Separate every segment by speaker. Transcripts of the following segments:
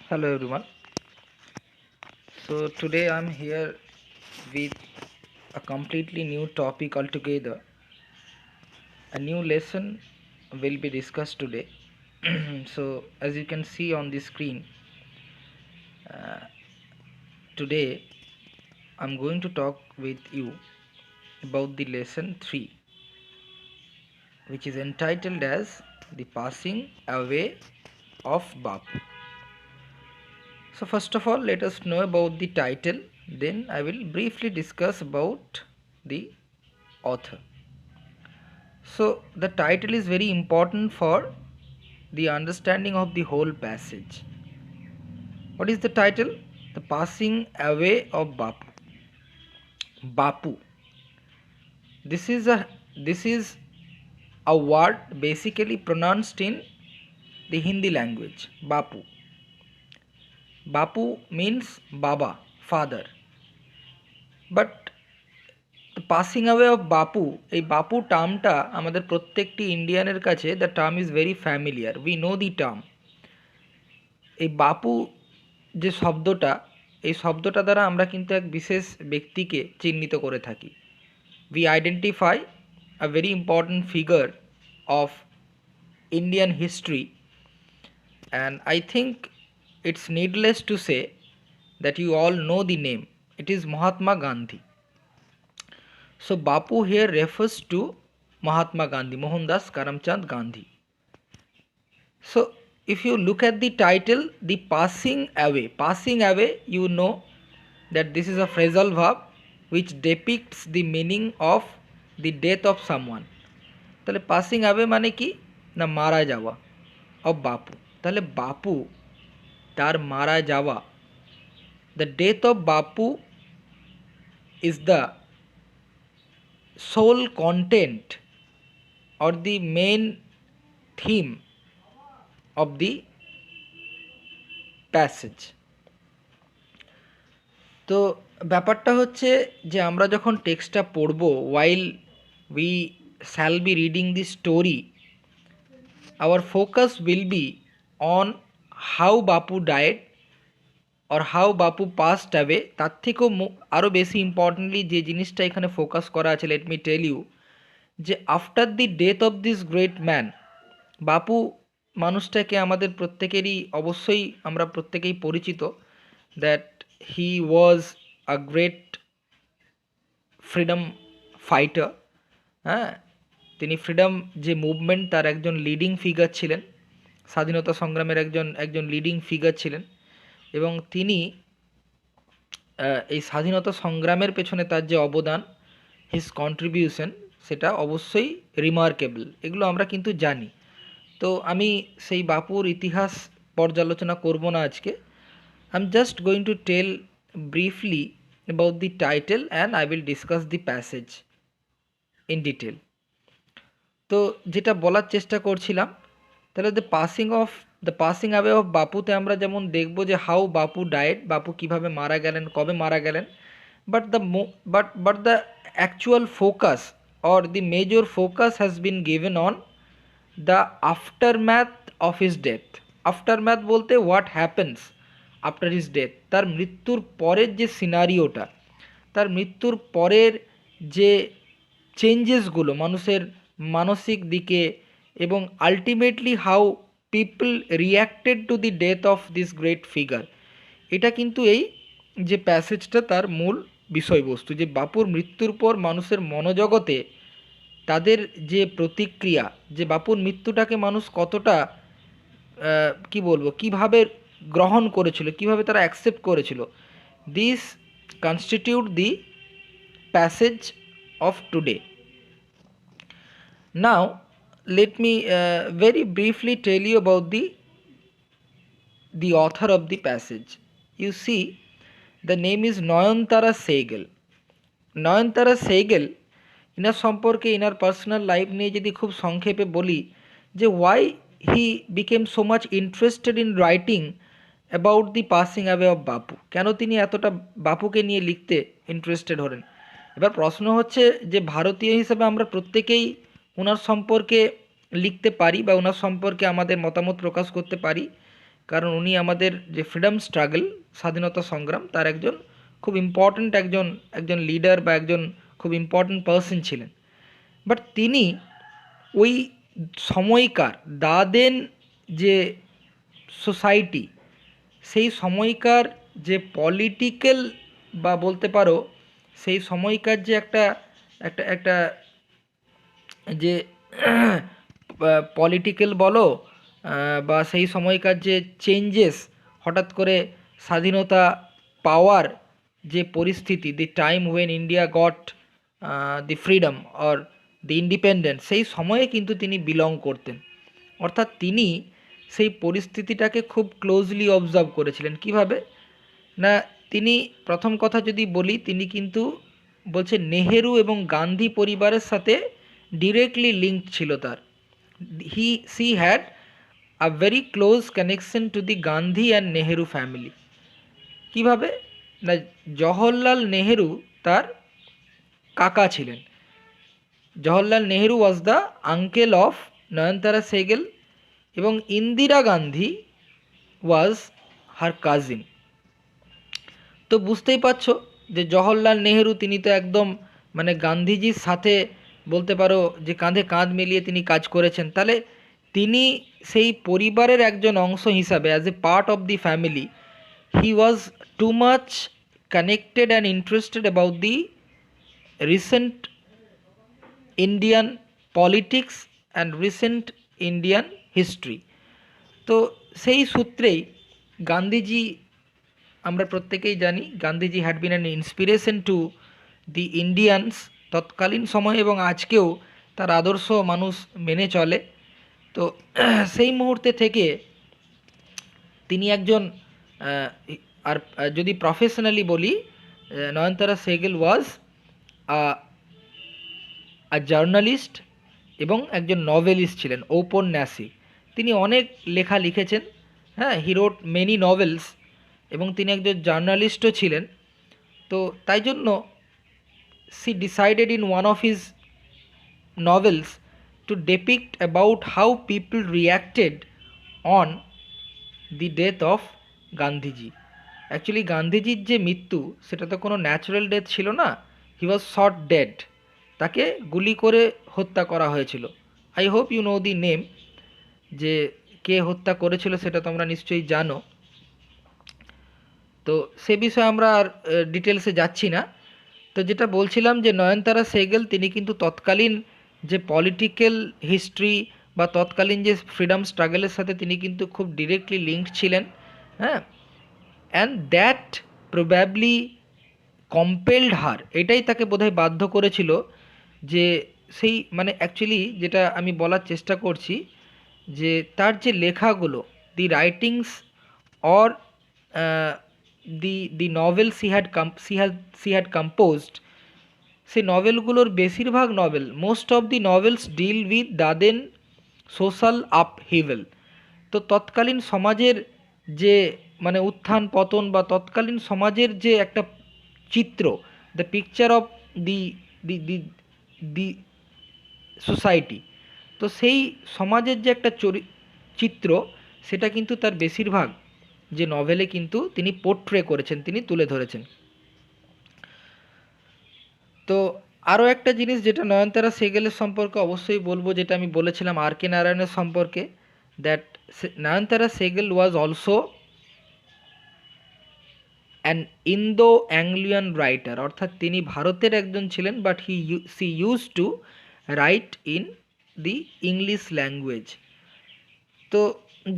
Speaker 1: Hello everyone. So today I'm here with a completely new topic altogether. A new lesson will be discussed today. So as you can see on the screen, today I'm going to talk with you about the lesson 3, which is entitled as The Passing Away of Bapu. So first of all, let us know about the title, then I will briefly discuss about the author. So the title is very important for the understanding of the whole passage. What is the title? The Passing Away of Bapu. Bapu. This is a word basically pronounced in the Hindi language. Bapu. Bapu means Baba, father. But the passing away of বাপু, এই বাপু টার্মটা আমাদের প্রত্যেকটি ইন্ডিয়ানের কাছে the term is very familiar, we know the term. এই বাপু যে শব্দটা, এই শব্দটা দ্বারা আমরা কিন্তু এক বিশেষ ব্যক্তিকে চিহ্নিত করে থাকি। We identify a very important figure of Indian history, and I think it's needless to say that you all know the name, it is Mahatma Gandhi. So Bapu here refers to Mahatma Gandhi, Mohandas Karamchand Gandhi. So if you look at the title, the passing away, you know that this is a phrasal verb which depicts the meaning of the death of someone. তাহলে passing away মানে কি না, মারা যাওয়া of বাপু। তাহলে বাপু তার মারা যাওয়া, the death of Bapu is the sole content or the main theme of the passage. তো ব্যাপারটা হচ্ছে যে আমরা যখন টেক্সটটা পড়ব, while we shall be reading the story, our focus will be on how Bapu died or how Bapu passed away। তার থেকেও আরও বেশি ইম্পর্টেন্টলি যে জিনিসটা এখানে ফোকাস করা আছে, লেট মি টেল ইউ, যে after the death of this great man, বাপু মানুষটাকে আমাদের প্রত্যেকেরই অবশ্যই আমরা প্রত্যেকেই পরিচিত, that he was a great freedom fighter. হ্যাঁ, তিনি ফ্রিডম যে মুভমেন্ট তার একজন লিডিং ফিগার ছিলেন, স্বাধীনতা সংগ্রামের একজন লিডিং ফিগার ছিলেন, এবং তিনি এই স্বাধীনতা সংগ্রামের পেছনে তার যে অবদান, হিজ কন্ট্রিবিউশন, সেটা অবশ্যই রিমার্কেবল, এগুলো আমরা কিন্তু জানি। তো আমি সেই বাপুর ইতিহাস পর্যালোচনা করব না আজকে। I am just going to tell briefly about the title and I will discuss the passage in detail. তো যেটা বলার চেষ্টা করছিলাম, তাহলে দ্য পাসিং অ্যাওয়ে অফ বাপুতে আমরা যেমন দেখব যে হাউ বাপু ডায়েড, বাপু কিভাবে মারা গেলেন, কবে মারা গেলেন, but the actual focus or the major focus has been given on the aftermath of his death. Aftermath বলতে what happens after his death, তার মৃত্যুর পরের যে সিনারিওটা, তার মৃত্যুর পরের যে চেঞ্জেসগুলো মানুষের মানসিক দিকে, এবং ultimately how people reacted to the death of this great figure, এটা কিন্তু এই যে প্যাসেজটা তার মূল বিষয়বস্তু, যে বাপুর মৃত্যুর পর মানুষের মনোজগতে তাদের যে প্রতিক্রিয়া, যে বাপুর মৃত্যুটাকে মানুষ কতটা কি বলবো, কিভাবে গ্রহণ করেছিল, কিভাবে তারা অ্যাকসেপ্ট করেছিল, this constitute the passage of today. Now let me very briefly tell you about the author of the passage. You see, the name is Nayantara Sahgal. Nayantara Sahgal, ইনার সম্পর্কে, ইনার পার্সোনাল লাইফ নিয়ে যদি খুব সংক্ষেপে বলি, যে why he became so much interested in writing about the passing away of Bapu, কেন তিনি এতটা বাপুকে নিয়ে লিখতে ইন্টারেস্টেড হলেন। এবার প্রশ্ন হচ্ছে যে ভারতীয় হিসেবে আমরা প্রত্যেকেই ওনার সম্পর্কে লিখতে পারি বা ওনার সম্পর্কে আমাদের মতামত প্রকাশ করতে পারি, কারণ উনি আমাদের যে ফ্রিডম স্ট্রাগল, স্বাধীনতা সংগ্রাম, তার একজন খুব ইম্পর্ট্যান্ট একজন একজন লিডার বা একজন খুব ইম্পর্ট্যান্ট পার্সন ছিলেন। বাট তিনি ওই সময়কার দাদেন যে সোসাইটি, সেই সময়কার যে পলিটিক্যাল বা বলতে পারো সেই সময়কার যে একটা একটা একটা যে পলিটিক্যাল বলো বা সেই সময়কার যে চেঞ্জেস, হঠাৎ করে স্বাধীনতা পাওয়ার যে পরিস্থিতি, the time when India got the freedom or the independence, সেই সময়ে কিন্তু তিনি বিলং করতেন। অর্থাৎ তিনি সেই পরিস্থিতিটাকে খুব ক্লোজলি অবজার্ভ করেছিলেন। কিভাবে না, তিনি প্রথম কথা যদি বলি, তিনি কিন্তু বলছে নেহেরু এবং গান্ধী পরিবারের সাথে ডিরেক্টলি লিঙ্কড ছিল তার। She had a very close connection to the Gandhi and Nehru family. কিভাবে না, জওহরলাল নেহেরু তার কাকা ছিলেন। Jawaharlal Nehru was the uncle of Nayantara Sahgal এবং Indira Gandhi was her cousin. তো বুঝতেই পারছো যে জওহরলাল নেহেরু তিনি তো একদম মানে গান্ধীজির সাথে বলতে পারো যে কাঁধে কাঁধ মিলিয়ে তিনি কাজ করেছেন। তাহলে তিনি সেই পরিবারের একজন অংশ হিসাবে, as a part of the family, he was too much connected and interested about the recent Indian politics and recent Indian history. তো সেই সূত্রেই গান্ধীজি, আমরা প্রত্যেকেই জানি, Gandhiji had been an inspiration to the Indians তৎকালীন সময়ে এবং আজকেও তার আদর্শ মানুষ মেনে চলে। তো সেই মুহূর্তে থেকে তিনি একজন আর যদি প্রফেশনালি বলি, নয়নতারা সেগেল ওয়াজ আ জার্নালিস্ট এবং একজন নভেলিস্ট ছিলেন, ঔপন্যাসিক। তিনি অনেক লেখা লিখেছেন, হ্যাঁ, হি রোট মেনি নভেলস, এবং তিনি একজন জার্নালিস্টও ছিলেন। তো তাই জন্য she decided in one of his novels to depict about how people reacted on the death of Gandhiji. Actually গান্ধীজির যে মৃত্যু, সেটা তো কোনো ন্যাচারাল ডেথ ছিল না, হি ওয়াজ শট ডেড, তাকে গুলি করে হত্যা করা হয়েছিল। I hope you know the name, যে কে হত্যা করেছিল সেটা তোমরা নিশ্চয়ই জানো। তো সে বিষয়ে আমরা আর ডিটেলসে যাচ্ছি না। তো যেটা বলছিলাম যে নয়নতারা সেগেল তিনি কিন্তু তৎকালীন যে পলিটিক্যাল হিস্ট্রি বা তৎকালীন যে ফ্রিডম স্ট্রাগলের সাথে তিনি কিন্তু খুব ডিরেক্টলি লিঙ্কড ছিলেন, হ্যাঁ। অ্যান্ড দ্যাট প্রবাবলি কম্পেলড হার, এটাই তাকে বোধহয় বাধ্য করেছিল যে সেই মানে অ্যাকচুয়ালি যেটা আমি বলার চেষ্টা করছি, যে তার যে লেখাগুলো, the writings or the novels she had composed, সেই নভেলগুলোর বেশিরভাগ novel, most of the novels deal with the then social upheaval. তো তৎকালীন সমাজের যে মানে উত্থান পতন বা তৎকালীন সমাজের যে একটা চিত্র, the picture of the the the the society, তো সেই সমাজের যে একটা চিত্র, সেটা কিন্তু তার বেশিরভাগ যে নভেলে কিন্তু তিনি পোর্ট্রে করেছেন, তিনি তুলে ধরেছেন। তো আরও একটা জিনিস যেটা নয়নতারা সেগেলের সম্পর্কে অবশ্যই বলবো, যেটা আমি বলেছিলাম আর কে নারায়ণের সম্পর্কে, that Nayantara Sahgal was also an Indo Anglian writer, অর্থাৎ তিনি ভারতের একজন ছিলেন, but she use to write in the English language. তো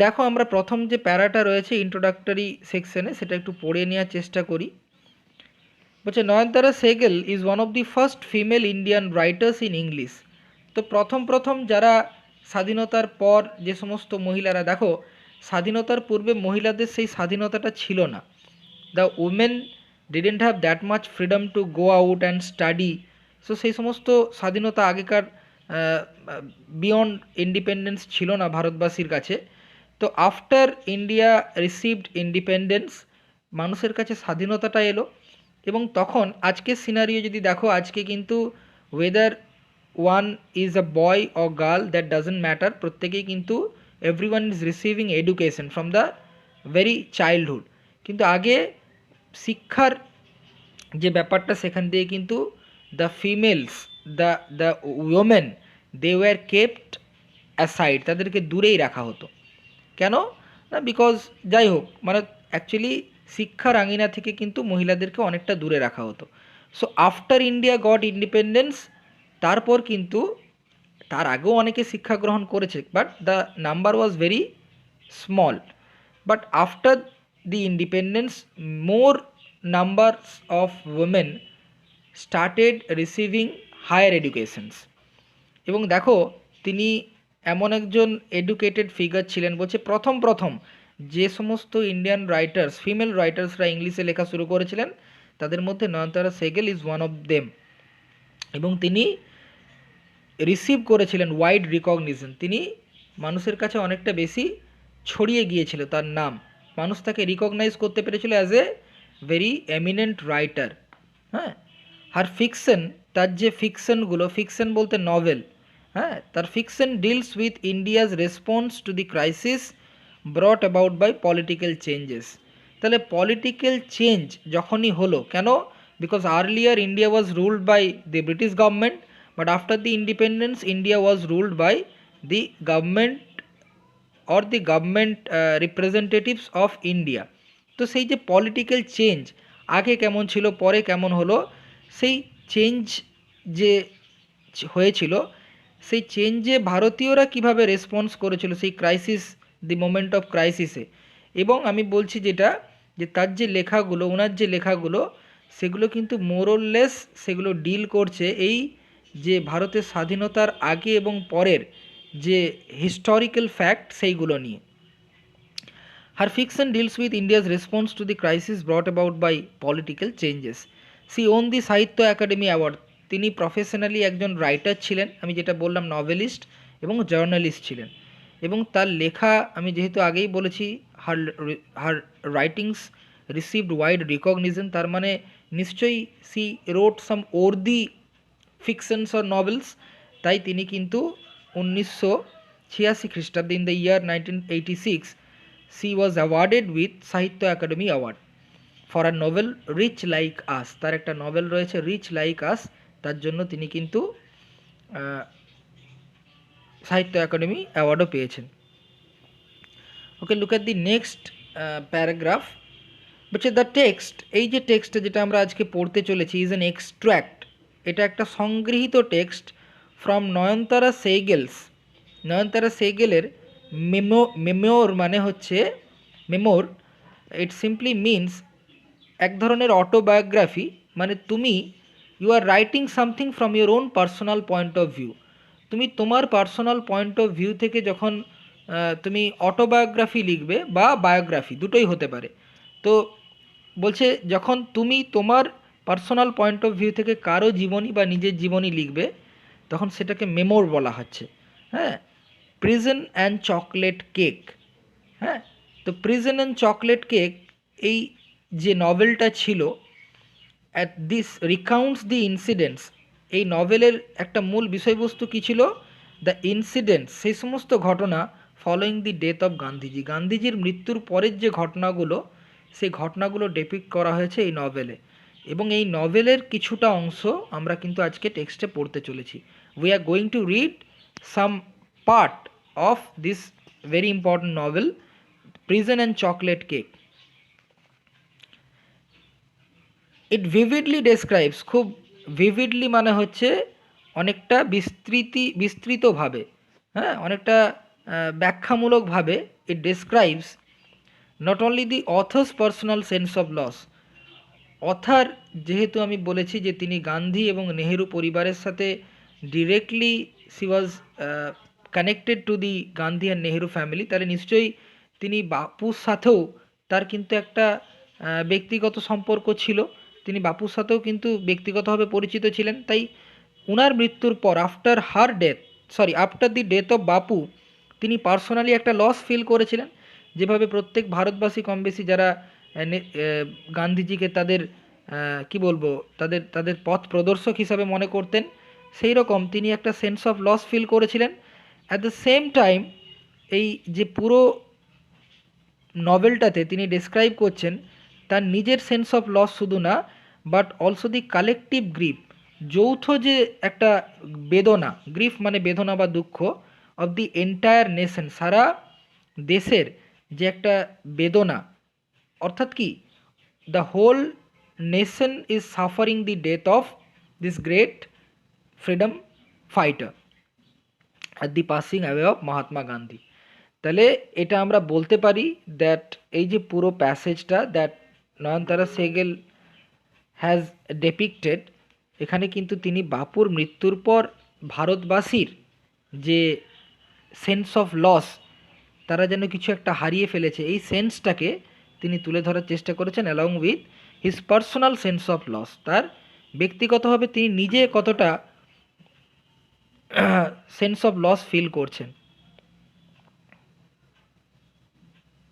Speaker 1: দেখো, আমরা প্রথম যে প্যারাটা রয়েছে ইন্ট্রোডাক্টরি সেকশনে, সেটা একটু পড়ে নেওয়ার চেষ্টা করি। বলছে Nayantara Sahgal is one of the first female Indian writers in English. তো প্রথম যারা স্বাধীনতার পর যে সমস্ত মহিলারা, দেখো স্বাধীনতার পূর্বে মহিলাদের সেই স্বাধীনতাটা ছিল না। The women didn't have that much freedom to go out and study. So সেই সমস্ত স্বাধীনতা আগেকার বিয়ন্ড ইন্ডিপেন্ডেন্স ছিল না ভারতবাসীর কাছে। তো আফটার ইন্ডিয়া রিসিভড ইন্ডিপেন্ডেন্স, মানুষের কাছে স্বাধীনতাটা এলো, এবং তখন আজকের সিনারিও যদি দেখো, আজকে কিন্তু whether one is a boy or girl, that doesn't matter, প্রত্যেকেই কিন্তু everyone is receiving education from the very childhood. কিন্তু আগে শিক্ষার যে ব্যাপারটা সেখান দিয়ে কিন্তু the females, the the women, they were kept aside, তাদেরকে দূরেই রাখা হতো। কেন না, বিকজ যাই হোক মানে অ্যাকচুয়ালি শিক্ষার আঙিনা থেকে কিন্তু মহিলাদেরকে অনেকটা দূরে রাখা হতো। So after India got independence, তারপর কিন্তু তার আগেও অনেকে শিক্ষা গ্রহণ করেছে, but the number was very small. But after the independence more numbers of women started receiving higher educations. এবং দেখো তিনি এমন একজন এডুকেটেড ফিগার ছিলেন, বলছে প্রথম প্রথম যে সমস্ত ইন্ডিয়ান রাইটার্স, ফিমেল রাইটার্সরা ইংলিশে লেখা শুরু করেছিলেন তাদের মধ্যে নয়নতারা Sahgal is one of them. এবং তিনি রিসিভ করেছিলেন ওয়াইড রিকগনিশন, তিনি মানুষের কাছে অনেকটা বেশি ছড়িয়ে গিয়েছিল তার নাম, মানুষ তাকে রিকগনাইজ করতে পেরেছিল as a very eminent writer. হ্যাঁ, আর ফিকশন, তার যে ফিকশনগুলো, ফিকশন বলতে নভেল, হ্যাঁ, তার fiction deals with India's response to the crisis brought about by political changes. তাহলে পলিটিক্যাল চেঞ্জ যখনই হলো, কেন, because earlier India was ruled by the British government, but after the independence India was ruled by the government or the government representatives of India. তো সেই যে political change আগে কেমন ছিল পরে কেমন হলো, সেই চেঞ্জ যে হয়েছিল, সেই চেঞ্জে ভারতীয়রা কিভাবে রেসপন্স করেছিল সেই ক্রাইসিস, দি মোমেন্ট অফ ক্রাইসিসে। এবং আমি বলছি যেটা, যে তার যে লেখাগুলো, ওনার যে লেখাগুলো, সেগুলো কিন্তু মোরললেস সেগুলো ডিল করছে এই যে ভারতের স্বাধীনতার আগে এবং পরের যে হিস্টোরিক্যাল ফ্যাক্ট সেইগুলো নিয়ে। Her fiction deals with India's response to the crisis brought about by political changes. She won the সাহিত্য একাডেমি অ্যাওয়ার্ড। তিনি প্রফেশনালি একজন রাইটার ছিলেন, আমি যেটা বললাম নভেলিস্ট এবং জার্নালিস্ট ছিলেন। এবং তার লেখা আমি যেহেতু আগেই বলেছি, her her writings received wide recognition, তার মানে নিশ্চয়ই সি রোট সাম ওর্দি ফিকশনস অর নভেলস। তাই তিনি কিন্তু 1986 খ্রিস্টাব্দে, in the year 1986, she was awarded with Sahitya Akademi award for a novel rich like us. তার একটা নভেল রয়েছে রিচ লাইক আস, তার জন্য তিনি কিন্তু সাহিত্য একাডেমি অ্যাওয়ার্ডও পেয়েছেন। Okay, look at the next paragraph. বলছে দ্য টেক্সট, এই যে টেক্সটটা যেটা আমরা আজকে পড়তে চলেছি, ইজ অ্যান এক্সট্র্যাক্ট, এটা একটা সংগৃহীত টেক্সট ফ্রম নয়নতারা সেইগেলস। নয়নতারা সেইগেলের মেমোর মানে হচ্ছে মেমোর, ইট সিম্পলি মিনস এক ধরনের অটোবায়োগ্রাফি, মানে তুমি you are writing something from your own personal point of view. তুমি তোমার পার্সোনাল পয়েন্ট অফ ভিউ থেকে যখন তুমি অটোবায়োগ্রাফি লিখবে বা বায়োগ্রাফি, দুটোই হতে পারে। তো বলছে যখন তুমি তোমার পার্সোনাল পয়েন্ট অফ ভিউ থেকে কারো জীবনী বা নিজের জীবনী লিখবে, তখন সেটাকে মেমোর বলা হচ্ছে। হ্যাঁ, প্রিজন অ্যান্ড চকলেট কেক। হ্যাঁ, তো প্রিজন অ্যান্ড চকলেট কেক এই যে নভেলটা ছিল, at this recounts the incidents. এই নভেলের একটা মূল বিষয়বস্তু কী ছিল, দ্য ইনসিডেন্টস, সেই সমস্ত ঘটনা following the death of Gandhiji, গান্ধীজির মৃত্যুর পরের যে ঘটনাগুলো, সেই ঘটনাগুলো ডেপিক্ট করা হয়েছে এই নভেলে। এবং এই নভেলের কিছুটা অংশ আমরা কিন্তু আজকে টেক্সটে পড়তে চলেছি। We are going to read some part of this very important novel, prison and chocolate cake. It vividly describes, খুব ভিভিডলি মানে হচ্ছে অনেকটা বিস্তৃতভাবে, হ্যাঁ, অনেকটা ব্যাখ্যামূলকভাবে, it describes not only the author's personal sense of loss. Author যেহেতু আমি বলেছি যে তিনি গান্ধী এবং নেহেরু পরিবারের সাথে directly C was connected to the Gandhi and Nehru family, তাহলে নিশ্চয়ই তিনি বাপুর সাথেও তার কিন্তু একটা ব্যক্তিগত সম্পর্ক ছিল, তিনি বাপুর সাথেও কিন্তু ব্যক্তিগতভাবে পরিচিত ছিলেন। তাই ওনার মৃত্যুর পর, আফটার দি ডেথ অফ বাপু, তিনি পার্সোনালি একটা লস ফিল করেছিলেন। যেভাবে প্রত্যেক ভারতবাসী কম বেশি যারা গান্ধীজিকে তাদের কি বলবো, তাদের তাদের পথ প্রদর্শক হিসাবে মনে করতেন, সেই রকম তিনি একটা সেন্স অফ লস ফিল করেছিলেন। অ্যাট দ্য সেম টাইম এই যে পুরো নভেলটাতে তিনি ডেসক্রাইব করছেন তার নিজের সেন্স অফ লস শুধু না, but also the collective grief, যৌথ যে একটা বেদনা, গ্রিফ মানে বেদনা বা দুঃখ, অফ দি এন্টায়ার নেশন, সারা দেশের যে একটা বেদনা, অর্থাৎ কি the whole nation is suffering the death of this great freedom fighter at the passing away of Mahatma Gandhi. তাহলে এটা আমরা বলতে পারি দ্যাট এই যে পুরো প্যাসেজটা that Nayantara Sahgal has depicted, এখানে কিন্তু তিনি বাপুর মৃত্যুর পর ভারতবাসীর যে সেন্স অফ লস, তারা যেন কিছু একটা হারিয়ে ফেলেছে, এই সেন্সটাকে তিনি তুলে ধরার চেষ্টা করেছেন along with his personal sense of loss. তার ব্যক্তিগতভাবে তিনি নিজে কতটা সেন্স অফ লস ফিল করছেন।